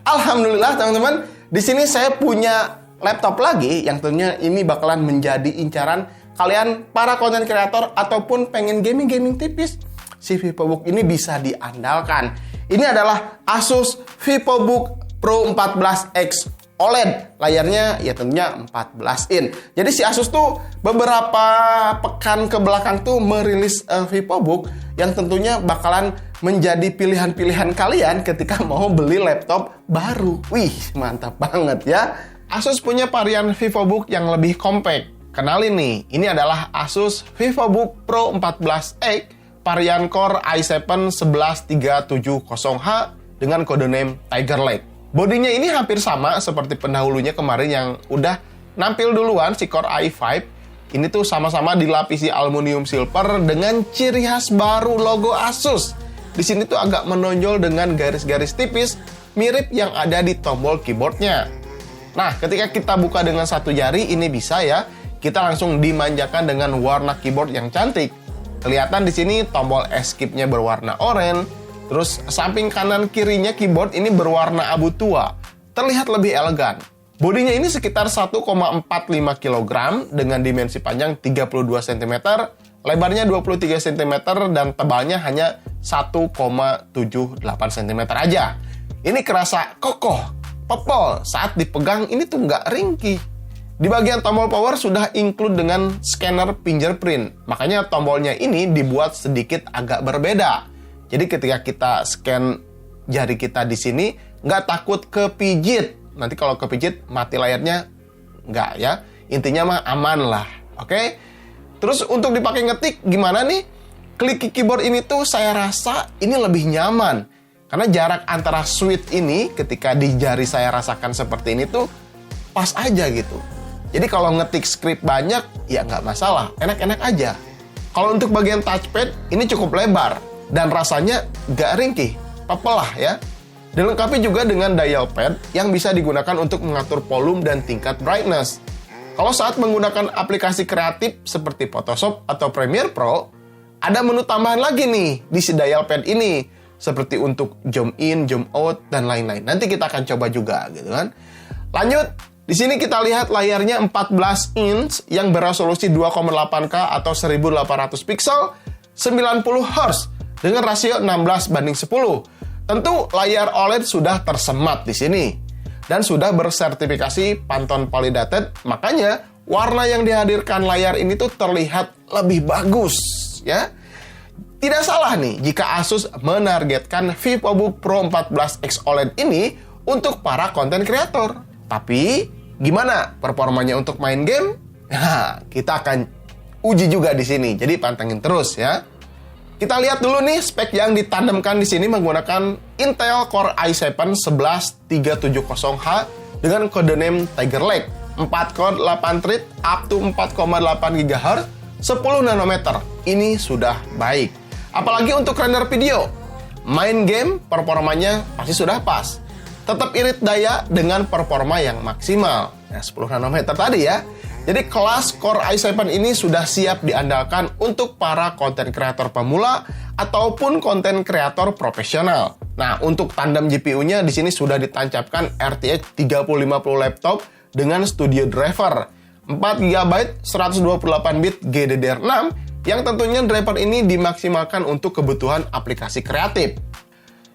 Alhamdulillah teman-teman, di sini saya punya laptop lagi yang tentunya ini bakalan menjadi incaran kalian para konten kreator ataupun pengen gaming tipis. Si VivoBook ini bisa diandalkan. Ini adalah Asus VivoBook Pro 14X OLED. Layarnya ya tentunya 14 in. Jadi si Asus tuh beberapa pekan ke belakang tuh merilis VivoBook yang tentunya bakalan menjadi pilihan-pilihan kalian ketika mau beli laptop baru. Wih, mantap banget ya. Asus punya varian VivoBook yang lebih compact. Kenalin nih, ini adalah Asus VivoBook Pro 14X varian Core i7 11370H dengan kode name Tiger Lake. Bodinya ini hampir sama seperti pendahulunya kemarin yang udah nampil duluan, si Core i5. Ini tuh sama-sama dilapisi aluminium silver dengan ciri khas baru logo Asus. Di sini tuh agak menonjol dengan garis-garis tipis mirip yang ada di tombol keyboardnya. Nah, ketika kita buka dengan satu jari, ini bisa ya, kita langsung dimanjakan dengan warna keyboard yang cantik. Kelihatan di sini tombol escape-nya berwarna oranye, terus samping kanan kirinya keyboard ini berwarna abu tua. Terlihat lebih elegan. Bodinya ini sekitar 1,45 kg dengan dimensi panjang 32 cm, lebarnya 23 cm, dan tebalnya hanya 1,78 cm aja. Ini kerasa kokoh, pepol, saat dipegang ini tuh nggak ringkih. Di bagian tombol power sudah include dengan scanner fingerprint. Makanya tombolnya ini dibuat sedikit agak berbeda. Jadi ketika kita scan jari kita di sini, nggak takut kepijit. Nanti kalau kepijit, mati layarnya nggak ya. Intinya mah aman lah. Oke? Terus untuk dipakai ngetik gimana nih? Klik keyboard ini tuh saya rasa ini lebih nyaman. Karena jarak antara switch ini ketika di jari saya rasakan seperti ini tuh pas aja gitu. Jadi kalau ngetik script banyak, ya nggak masalah, enak-enak aja. Kalau untuk bagian touchpad, ini cukup lebar, dan rasanya nggak ringkih, pepelah ya. Dilengkapi juga dengan dial pad yang bisa digunakan untuk mengatur volume dan tingkat brightness. Kalau saat menggunakan aplikasi kreatif seperti Photoshop atau Premiere Pro, ada menu tambahan lagi nih di si dial pad ini, seperti untuk zoom in, zoom out, dan lain-lain. Nanti kita akan coba juga, gitu kan. Lanjut. Di sini kita lihat layarnya 14 inch yang beresolusi 2,8K atau 1800 pixel, 90 Hz dengan rasio 16:10. Tentu layar OLED sudah tersemat di sini dan sudah bersertifikasi Pantone Validated, makanya warna yang dihadirkan layar ini tuh terlihat lebih bagus ya. Tidak salah nih jika Asus menargetkan VivoBook Pro 14X OLED ini untuk para konten kreator. Tapi, gimana performanya untuk main game? Nah, kita akan uji juga di sini. Jadi, pantengin terus ya. Kita lihat dulu nih spek yang ditandemkan di sini menggunakan Intel Core i7 11370H dengan kode name Tiger Lake. 4 core 8 thread up to 4,8 GHz, 10 nanometer. Ini sudah baik. Apalagi untuk render video. Main game, performanya pasti sudah pas. Tetap irit daya dengan performa yang maksimal. Ya, 10 nanometer tadi ya. Jadi kelas Core i7 ini sudah siap diandalkan untuk para konten kreator pemula ataupun konten kreator profesional. Nah, untuk tandem GPU-nya di sini sudah ditancapkan RTX 3050 laptop dengan Studio Driver 4 GB 128 bit GDDR6 yang tentunya driver ini dimaksimalkan untuk kebutuhan aplikasi kreatif.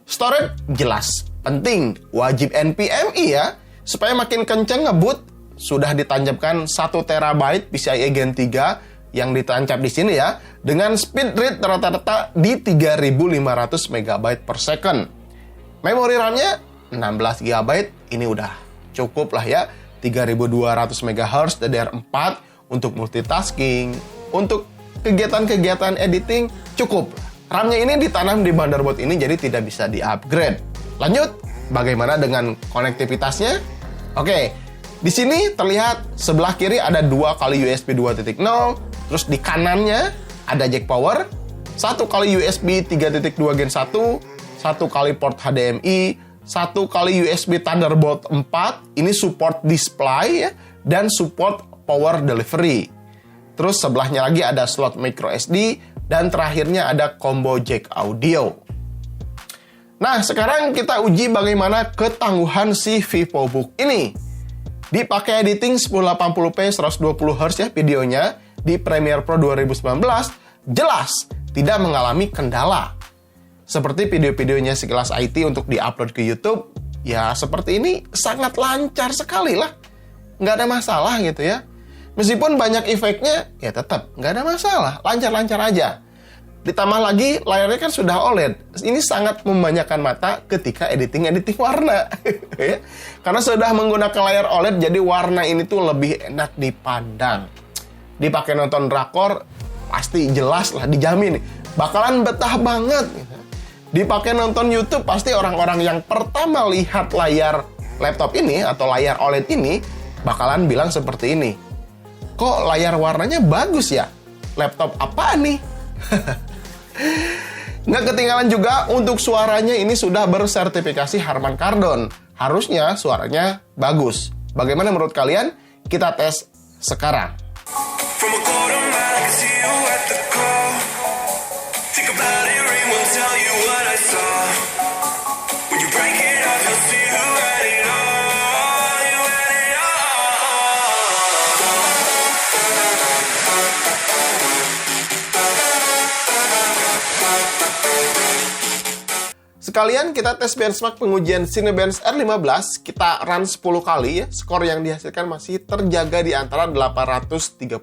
Storage jelas penting, wajib NVMe ya, supaya makin kenceng ngebut. Sudah ditancapkan 1 TB PCIe Gen 3 yang ditancap di sini ya, dengan speed read rata-rata di 3500 MB per second. Memori RAM-nya 16 GB, ini udah cukup lah ya, 3200 MHz DDR4 untuk multitasking, untuk kegiatan-kegiatan editing cukup. RAM-nya ini ditanam di motherboard ini jadi tidak bisa di-upgrade. Lanjut, bagaimana dengan konektivitasnya? Oke, di sini terlihat sebelah kiri ada 2 kali USB 2.0, terus di kanannya ada jack power, 1 kali USB 3.2 Gen 1, 1 kali port HDMI, 1 kali USB Thunderbolt 4, ini support display ya, dan support power delivery. Terus sebelahnya lagi ada slot micro SD, dan terakhirnya ada combo jack audio. Nah, sekarang kita uji bagaimana ketangguhan si VivoBook ini. Dipakai editing 1080p 120Hz ya videonya di Premiere Pro 2019, jelas tidak mengalami kendala. Seperti video-videonya Sekilas IT untuk diupload ke YouTube, ya seperti ini sangat lancar sekali lah. Nggak ada masalah gitu ya. Meskipun banyak efeknya, ya tetap nggak ada masalah, lancar-lancar aja. Ditambah lagi, layarnya kan sudah OLED. Ini sangat membanyakan mata ketika editing warna. Karena sudah menggunakan layar OLED, jadi warna ini tuh lebih enak dipandang. Dipakai nonton drakor, pasti jelas lah, dijamin. Bakalan betah banget. Dipakai nonton YouTube, pasti orang-orang yang pertama lihat layar laptop ini, atau layar OLED ini, bakalan bilang seperti ini. Kok layar warnanya bagus ya? Laptop apa nih? Nggak ketinggalan juga untuk suaranya, ini sudah bersertifikasi Harman Kardon. Harusnya suaranya bagus. Bagaimana menurut kalian? Kita tes sekarang. Sekalian kita tes benchmark pengujian Cinebench R15, kita run 10 kali ya. Skor yang dihasilkan masih terjaga di antara 832,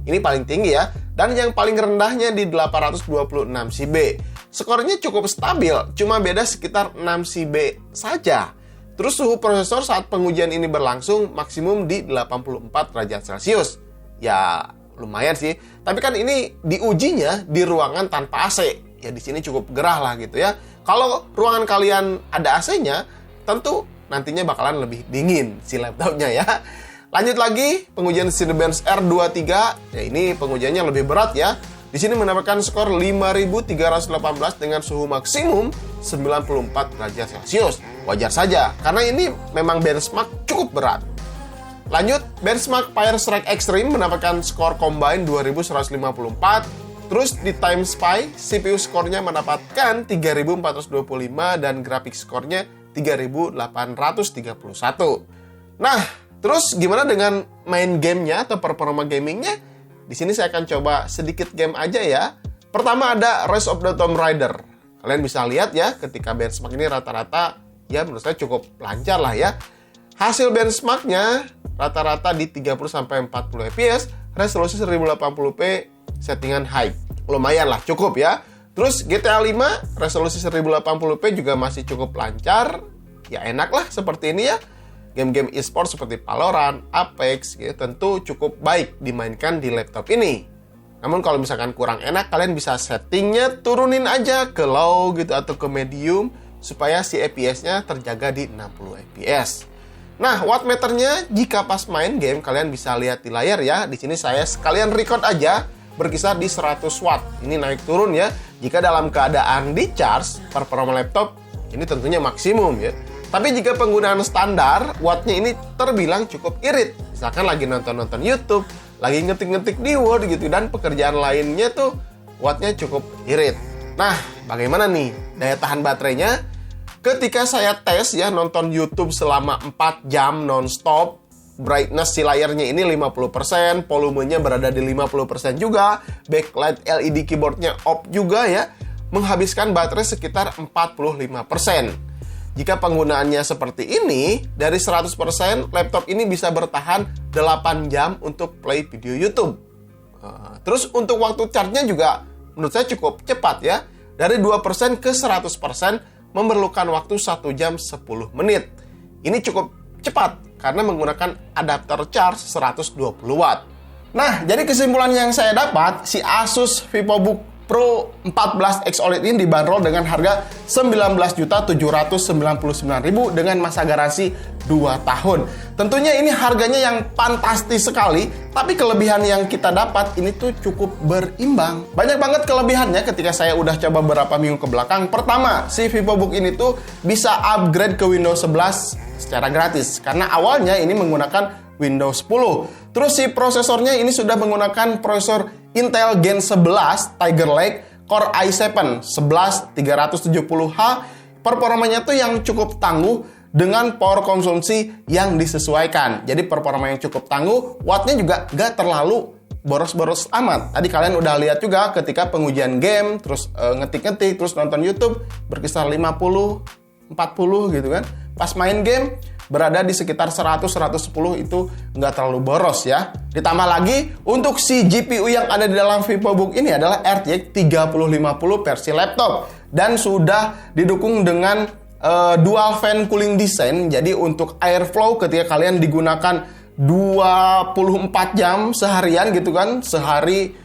ini paling tinggi ya. Dan yang paling rendahnya di 826 CB. Skornya cukup stabil, cuma beda sekitar 6 CB saja. Terus suhu prosesor saat pengujian ini berlangsung maksimum di 84 derajat Celcius. Ya lumayan sih, tapi kan ini diujinya di ruangan tanpa AC. Ya di sini cukup gerah lah gitu ya. Kalau ruangan kalian ada AC-nya, tentu nantinya bakalan lebih dingin si laptopnya ya. Lanjut lagi, pengujian Cinebench R23. Ya ini pengujiannya lebih berat ya. Di sini mendapatkan skor 5318 dengan suhu maksimum 94 derajat Celcius. Wajar saja, karena ini memang benchmark cukup berat. Lanjut, benchmark Firestrike Extreme mendapatkan skor combine 2154. Terus di Time Spy, CPU skornya mendapatkan 3425 dan grafik skornya 3831. Nah, terus gimana dengan main gamenya atau performa gamingnya? Di sini saya akan coba sedikit game aja ya. Pertama ada Rise of the Tomb Raider. Kalian bisa lihat ya, ketika benchmark ini rata-rata ya menurut saya cukup lancar lah ya. Hasil benchmarknya rata-rata di 30-40 fps, resolusi 1080p, settingan high. Lumayan lah, cukup ya. Terus GTA 5 resolusi 1080p juga masih cukup lancar. Ya enak lah seperti ini ya. Game-game e-sport seperti Valorant, Apex gitu, tentu cukup baik dimainkan di laptop ini. Namun kalau misalkan kurang enak, kalian bisa settingnya turunin aja ke low gitu atau ke medium supaya si FPS-nya terjaga di 60 fps. Nah, wattmeternya jika pas main game kalian bisa lihat di layar ya. Di sini saya sekalian record aja berkisar di 100 watt. Ini naik turun ya. Jika dalam keadaan di charge, performa laptop ini tentunya maksimum ya. Tapi jika penggunaan standar, wattnya ini terbilang cukup irit. Misalkan lagi nonton-nonton YouTube, lagi ngetik-ngetik di Word gitu, dan pekerjaan lainnya tuh wattnya cukup irit. Nah, bagaimana nih daya tahan baterainya? Ketika saya tes ya nonton YouTube selama 4 jam non-stop, brightness si layarnya ini 50%, volumenya berada di 50% juga, backlight LED keyboardnya off juga ya, menghabiskan baterai sekitar 45%. Jika penggunaannya seperti ini, dari 100% laptop ini bisa bertahan 8 jam untuk play video YouTube. Terus untuk waktu charge-nya juga menurut saya cukup cepat ya. Dari 2% ke 100% memerlukan waktu 1 jam 10 menit. Ini cukup cepat karena menggunakan adapter charge 120 watt. Nah, jadi kesimpulan yang saya dapat, si Asus VivoBook Pro 14X OLED ini dibanderol dengan harga 19.799.000 dengan masa garansi 2 tahun. Tentunya ini harganya yang fantastis sekali, tapi kelebihan yang kita dapat ini tuh cukup berimbang. Banyak banget kelebihannya ketika saya udah coba beberapa minggu ke belakang. Pertama, si VivoBook ini tuh bisa upgrade ke Windows 11 secara gratis, karena awalnya ini menggunakan Windows 10. Terus si prosesornya ini sudah menggunakan prosesor Intel Gen 11 Tiger Lake Core i7 11370H. Performanya tuh yang cukup tangguh dengan power konsumsi yang disesuaikan. Jadi performa yang cukup tangguh, wattnya juga gak terlalu boros-boros amat. Tadi kalian udah lihat juga ketika pengujian game, terus ngetik-ngetik, terus nonton YouTube berkisar 50, 40 gitu kan. Pas main game berada di sekitar 100-110 itu nggak terlalu boros ya. Ditambah lagi untuk si GPU yang ada di dalam VivoBook ini adalah RTX 3050 versi laptop dan sudah didukung dengan dual fan cooling design. Jadi untuk airflow ketika kalian digunakan 24 jam seharian gitu kan, sehari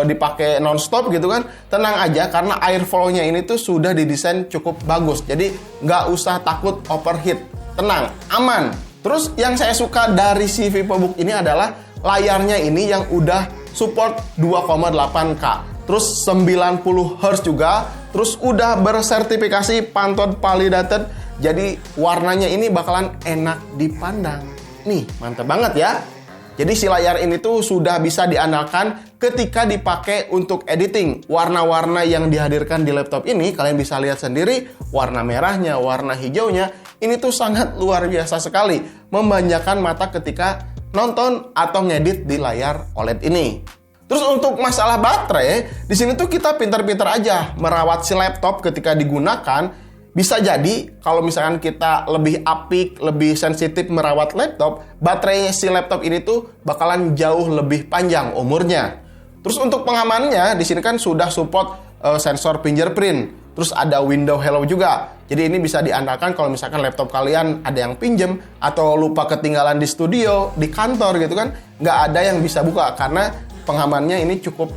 dipakai nonstop gitu kan, tenang aja karena airflow-nya ini tuh sudah didesain cukup bagus. Jadi nggak usah takut overheat. Tenang, aman. Terus yang saya suka dari si VivoBook ini adalah layarnya ini yang udah support 2,8K. Terus 90 Hz juga. Terus udah bersertifikasi Pantone Validated. Jadi warnanya ini bakalan enak dipandang. Nih, mantap banget ya. Jadi si layar ini tuh sudah bisa diandalkan ketika dipakai untuk editing. Warna-warna yang dihadirkan di laptop ini kalian bisa lihat sendiri, warna merahnya, warna hijaunya, ini tuh sangat luar biasa sekali, memanjakan mata ketika nonton atau ngedit di layar OLED ini. Terus untuk masalah baterai, di sini tuh kita pintar-pintar aja merawat si laptop ketika digunakan. Bisa jadi kalau misalkan kita lebih apik, lebih sensitif merawat laptop, baterai si laptop ini tuh bakalan jauh lebih panjang umurnya. Terus untuk pengamanannya, di sini kan sudah support sensor fingerprint. Terus ada window hello juga. Jadi ini bisa diandalkan kalau misalkan laptop kalian ada yang pinjem atau lupa ketinggalan di studio, di kantor gitu kan, nggak ada yang bisa buka karena pengamanannya ini cukup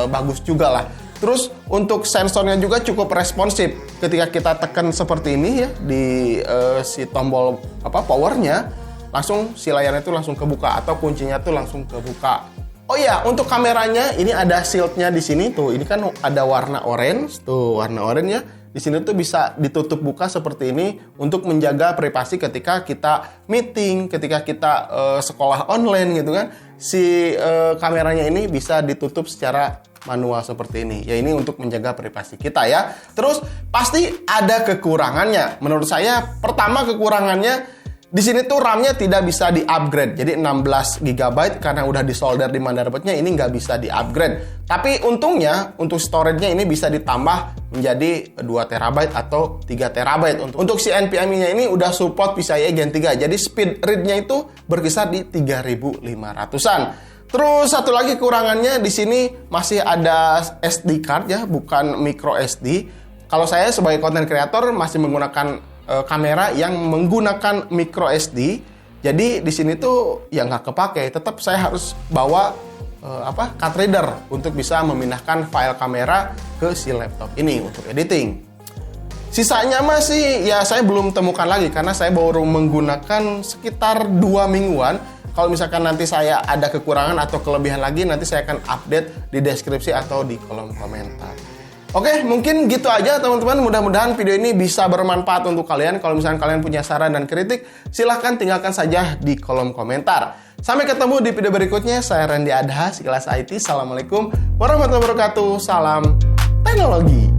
bagus juga lah. Terus untuk sensornya juga cukup responsif. Ketika kita tekan seperti ini ya di si tombol powernya, langsung si layarnya itu langsung kebuka atau kuncinya tuh langsung kebuka. Oh iya, untuk kameranya ini ada shieldnya di sini tuh. Ini kan ada warna orange tuh, warna orange ya. Di sini tuh bisa ditutup buka seperti ini untuk menjaga privasi ketika kita meeting, ketika kita sekolah online gitu kan. Si kameranya ini bisa ditutup secara manual seperti ini. Ya ini untuk menjaga privasi kita ya. Terus pasti ada kekurangannya. Menurut saya pertama kekurangannya di sini tuh RAM-nya tidak bisa di-upgrade. Jadi 16 GB karena udah disolder di motherboard-nya ini nggak bisa di-upgrade. Tapi untungnya untuk storage-nya ini bisa ditambah menjadi 2 TB atau 3 TB. Untuk si NVMe-nya ini udah support PCIe Gen 3. Jadi speed read-nya itu berkisar di 3500-an. Terus satu lagi kekurangannya di sini masih ada SD card ya, bukan micro SD. Kalau saya sebagai content creator masih menggunakan kamera yang menggunakan micro SD. Jadi di sini tuh ya nggak kepake. Tetap saya harus bawa card reader untuk bisa memindahkan file kamera ke si laptop ini untuk editing. Sisanya masih ya saya belum temukan lagi karena saya baru menggunakan sekitar 2 mingguan. Kalau misalkan nanti saya ada kekurangan atau kelebihan lagi, nanti saya akan update di deskripsi atau di kolom komentar. Oke, mungkin gitu aja teman-teman. Mudah-mudahan video ini bisa bermanfaat untuk kalian. Kalau misalkan kalian punya saran dan kritik, silahkan tinggalkan saja di kolom komentar. Sampai ketemu di video berikutnya. Saya Randy Adha, Sekilas IT. Assalamualaikum warahmatullahi wabarakatuh. Salam teknologi.